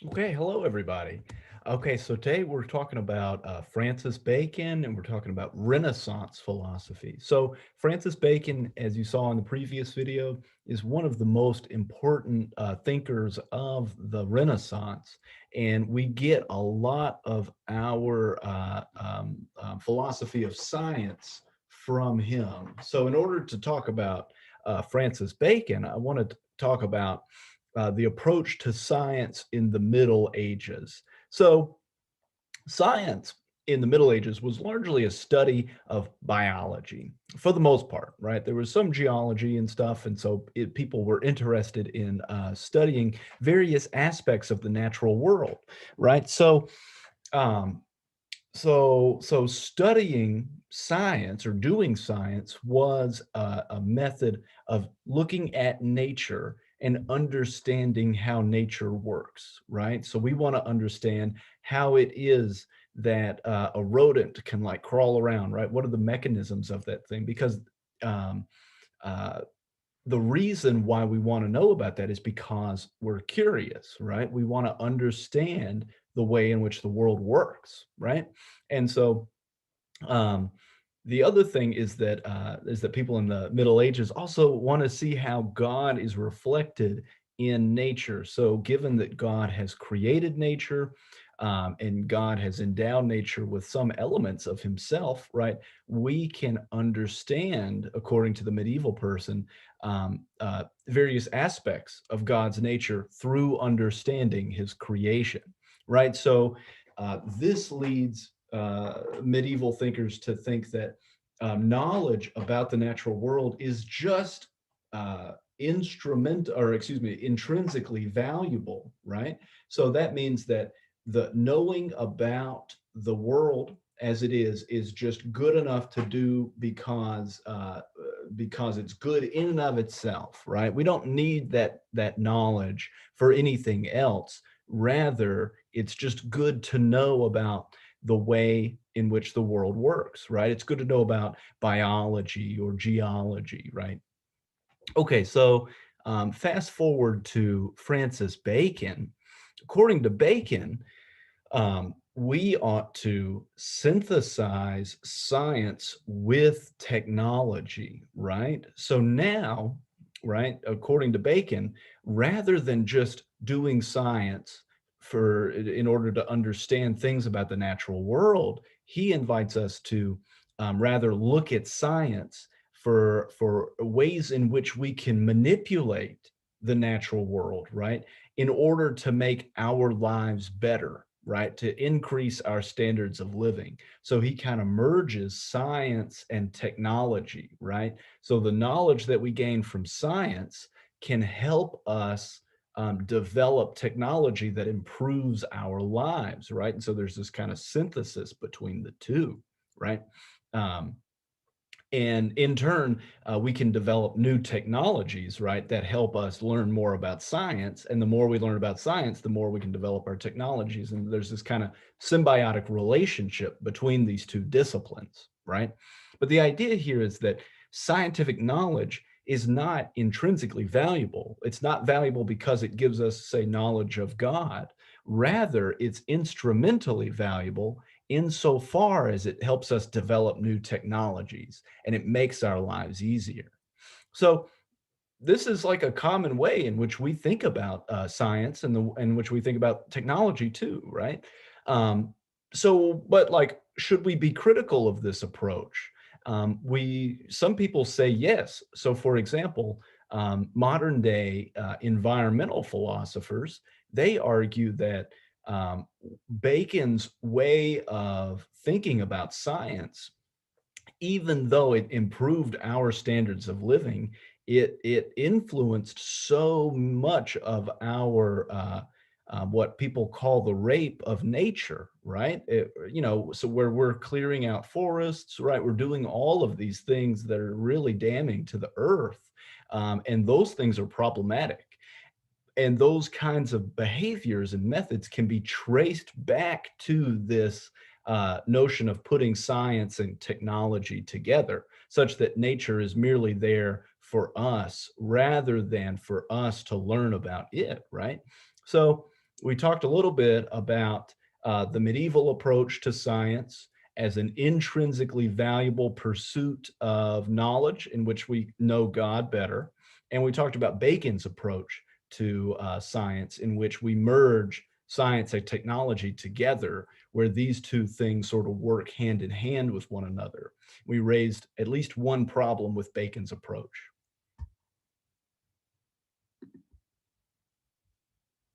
Okay, hello everybody. Okay, so today we're talking about Francis Bacon and we're talking about Renaissance philosophy. So, Francis Bacon, as you saw in the previous video, is one of the most important thinkers of the Renaissance. And we get a lot of our philosophy of science from him. So, in order to talk about Francis Bacon, I want to talk about the approach to science in the Middle Ages. So, science in the Middle Ages was largely a study of biology for the most part, right? There was some geology and stuff, and so people were interested in studying various aspects of the natural world, right? Um, so studying science or doing science was a method of looking at nature and understanding how nature works, right? So we want to understand how it is that a rodent can like crawl around, right? What are the mechanisms of that thing? Because um, uh, the reason why we want to know about that is because we're curious, right? We want to understand the way in which the world works, right? And so um, the other thing is that people in the Middle Ages also want to see how God is reflected in nature. So, given that God has created nature and God has endowed nature with some elements of Himself, right? We can understand, according to the medieval person, various aspects of God's nature through understanding His creation, right? So, this leads medieval thinkers to think that knowledge about the natural world is just intrinsically valuable, right? So that means that the knowing about the world as it is just good enough to do because it's good in and of itself, right? We don't need that knowledge for anything else. Rather, it's just good to know about the way in which the world works, right? It's good to know about biology or geology, right? Okay, so fast forward to Francis Bacon. According to Bacon, we ought to synthesize science with technology, right? So now, right, according to Bacon, rather than just doing science in order to understand things about the natural world, he invites us to rather look at science for ways in which we can manipulate the natural world, right, in order to make our lives better, right? To increase our standards of living. So he kind of merges science and technology, right? So the knowledge that we gain from science can help us develop technology that improves our lives, right? And so there's this kind of synthesis between the two, right? Um, and in turn, we can develop new technologies, right, that help us learn more about science. And the more we learn about science, the more we can develop our technologies. And there's this kind of symbiotic relationship between these two disciplines, right? But the idea here is that scientific knowledge is not intrinsically valuable. It's not valuable because it gives us, say, knowledge of God. Rather, it's instrumentally valuable insofar as it helps us develop new technologies and it makes our lives easier. So this is like a common way in which we think about science and the in which we think about technology too, right? But like, should we be critical of this approach? We some people say yes. So, for example, modern day environmental philosophers, they argue that Bacon's way of thinking about science, even though it improved our standards of living, it influenced so much of our what people call the rape of nature, right? So where we're clearing out forests, right? We're doing all of these things that are really damning to the earth, and those things are problematic. And those kinds of behaviors and methods can be traced back to this notion of putting science and technology together, such that nature is merely there for us rather than for us to learn about it, right? So, We talked a little bit about the medieval approach to science as an intrinsically valuable pursuit of knowledge in which we know God better. And we talked about Bacon's approach to science, in which we merge science and technology together, where these two things sort of work hand in hand with one another. We raised at least one problem with Bacon's approach.